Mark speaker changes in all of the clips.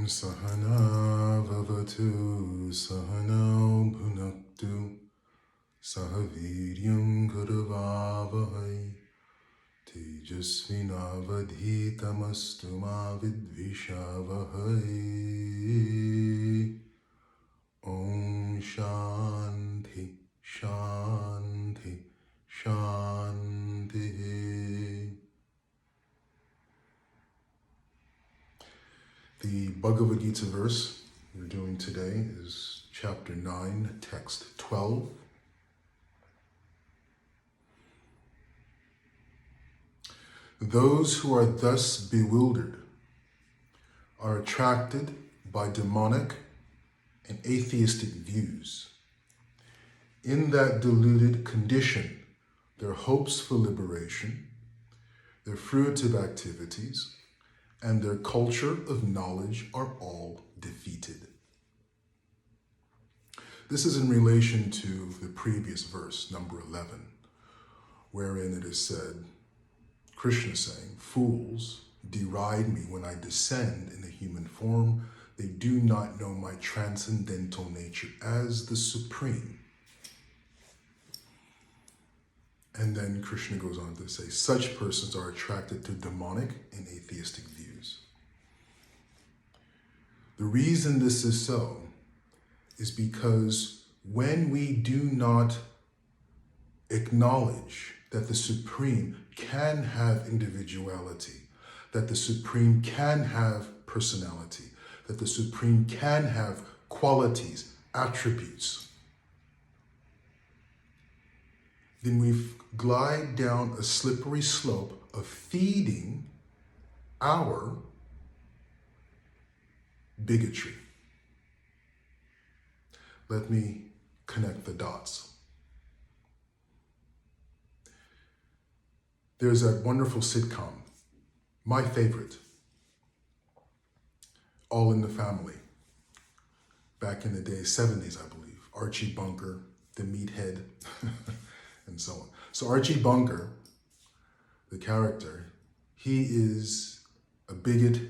Speaker 1: Sahana Vavatu Sahanau Bhunaktu Sahaviryam Gurvavahai Tejasvinavadhitamastu ma vidvishavahai. Om Shanti Shanti Shanti. The Bhagavad Gita verse we're doing today is chapter 9, text 12. Those who are thus bewildered are attracted by demonic and atheistic views. In that deluded condition, their hopes for liberation, their fruitive activities, and their culture of knowledge are all defeated. This is in relation to the previous verse, number 11, wherein it is said, Krishna saying, "Fools deride me when I descend in a human form. They do not know my transcendental nature as the Supreme." And then Krishna goes on to say, such persons are attracted to demonic and atheistic views. The reason this is so is because when we do not acknowledge that the Supreme can have individuality, that the Supreme can have personality, that the Supreme can have qualities, attributes, then we glide down a slippery slope of feeding our bigotry. Let me connect the dots. There's that wonderful sitcom, my favorite, All in the Family, back in the day, 70s, I believe. Archie Bunker, the meathead, and so on. So Archie Bunker, the character, he is a bigot,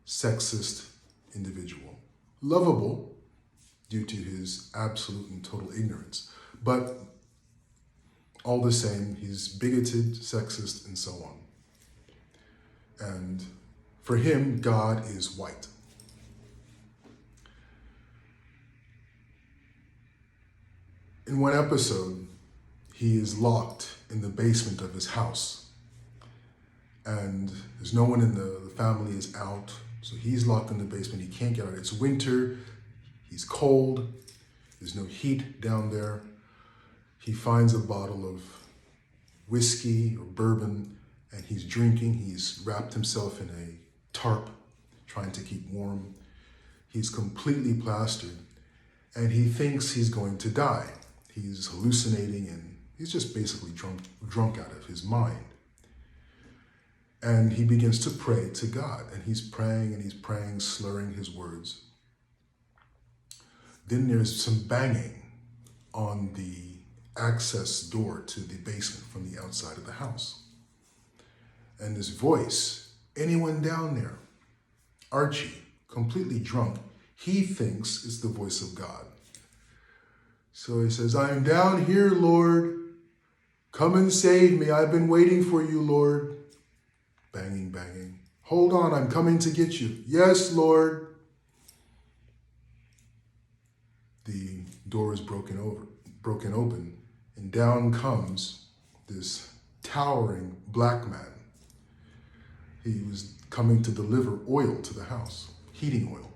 Speaker 1: sexist individual. Lovable due to his absolute and total ignorance. But all the same, he's bigoted, sexist, and so on. And for him, God is white. In one episode, he is locked in the basement of his house. And there's no one in the family is out. So he's locked in the basement. He can't get out. It's winter. He's cold. There's no heat down there. He finds a bottle of whiskey or bourbon and he's drinking. He's wrapped himself in a tarp, trying to keep warm. He's completely plastered and he thinks he's going to die. He's hallucinating and he's just basically drunk out of his mind. And he begins to pray to God and he's praying, slurring his words. Then there's some banging on the access door to the basement from the outside of the house. And this voice, anyone down there? Archie, completely drunk, he thinks it's the voice of God. So he says, "I am down here, Lord. Come and save me. I've been waiting for you, Lord." Banging, banging. "Hold on, I'm coming to get you." "Yes, Lord." The door is broken open, and down comes this towering black man. He was coming to deliver oil to the house, heating oil.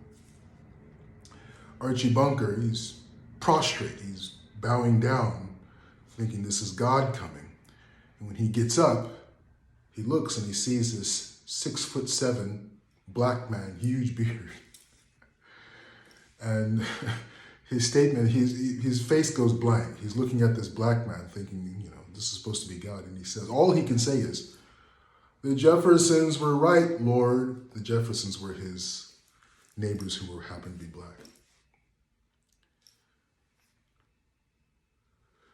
Speaker 1: Archie Bunker, he's prostrate, he's bowing down, thinking this is God coming. And when he gets up, he looks and he sees this 6'7" black man, huge beard. And his statement, his face goes blank. He's looking at this black man thinking, this is supposed to be God. And he says, all he can say is, "The Jeffersons were right, Lord." The Jeffersons were his neighbors who happened to be black.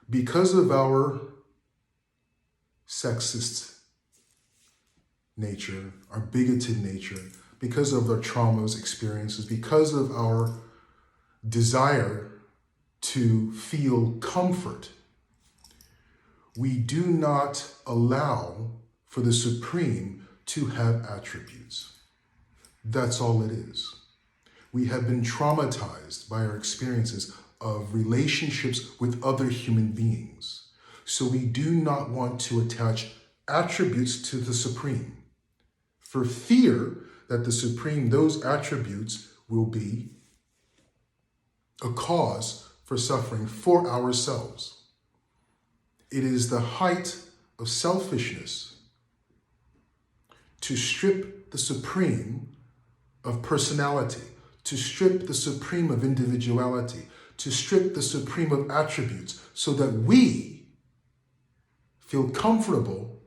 Speaker 1: Because of our sexist nature, our bigoted nature, because of our traumas, experiences, because of our desire to feel comfort, we do not allow for the Supreme to have attributes. That's all it is. We have been traumatized by our experiences of relationships with other human beings. So we do not want to attach attributes to the Supreme, for fear that the Supreme, those attributes will be a cause for suffering for ourselves. It is the height of selfishness to strip the Supreme of personality, to strip the Supreme of individuality, to strip the Supreme of attributes, so that we feel comfortable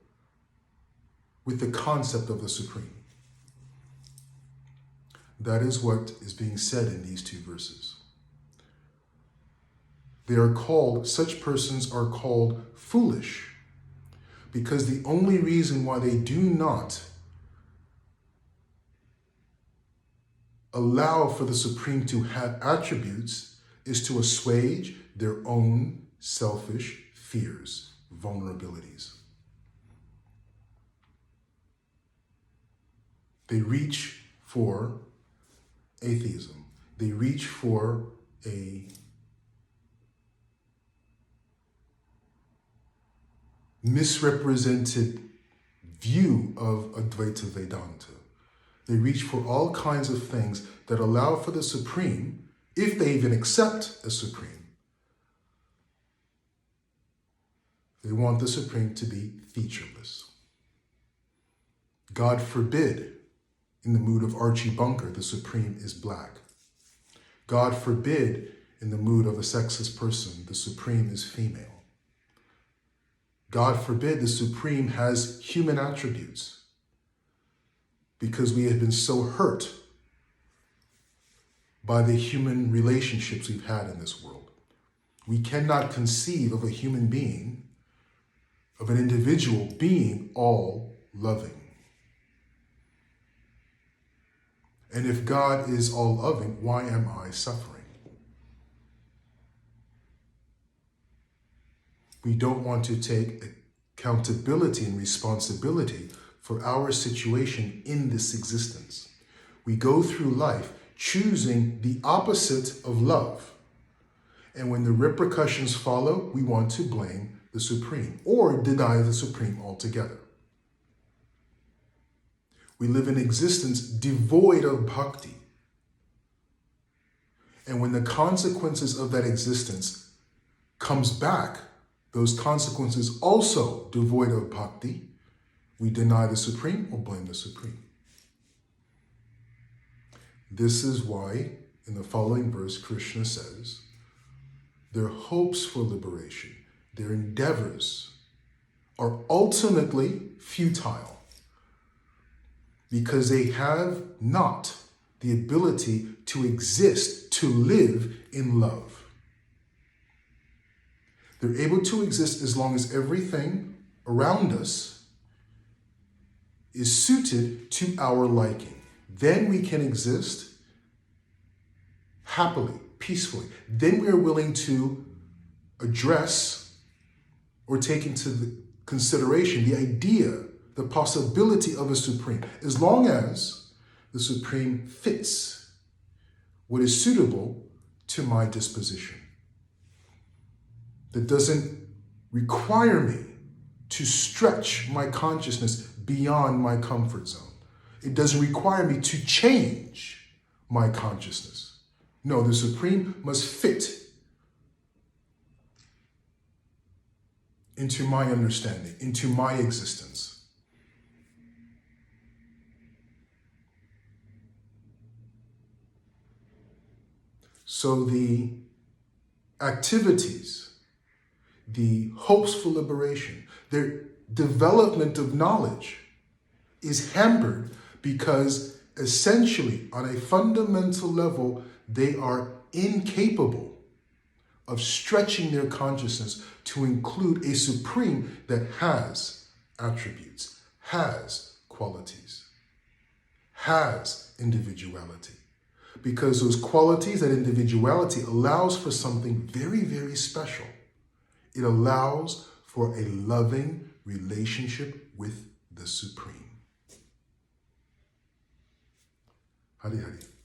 Speaker 1: with the concept of the Supreme. That is what is being said in these two verses. Such persons are called foolish, because the only reason why they do not allow for the Supreme to have attributes is to assuage their own selfish fears, vulnerabilities. They reach for atheism. They reach for a misrepresented view of Advaita Vedanta. They reach for all kinds of things that allow for the Supreme, if they even accept a Supreme, they want the Supreme to be featureless. God forbid, in the mood of Archie Bunker, the Supreme is black. God forbid, in the mood of a sexist person, the Supreme is female. God forbid the Supreme has human attributes, because we have been so hurt by the human relationships we've had in this world. We cannot conceive of a human being, of an individual being all loving. And if God is all loving, why am I suffering? We don't want to take accountability and responsibility for our situation in this existence. We go through life choosing the opposite of love. And when the repercussions follow, we want to blame the Supreme or deny the Supreme altogether. We live an existence devoid of bhakti. And when the consequences of that existence comes back, those consequences also devoid of bhakti, we deny the Supreme or blame the Supreme. This is why, in the following verse, Krishna says, their hopes for liberation, their endeavors are ultimately futile, because they have not the ability to exist, to live in love. They're able to exist as long as everything around us is suited to our liking. Then we can exist happily, peacefully. Then we are willing to address or take into consideration the idea, the possibility of a Supreme, as long as the Supreme fits what is suitable to my disposition. That doesn't require me to stretch my consciousness beyond my comfort zone. It doesn't require me to change my consciousness. No, the Supreme must fit into my understanding, into my existence. So the activities, the hopes for liberation, their development of knowledge is hampered because essentially, on a fundamental level, they are incapable of stretching their consciousness to include a Supreme that has attributes, has qualities, has individuality. Because those qualities, that individuality, allows for something very, very special. It allows for a loving relationship with the Supreme. Hari Hari.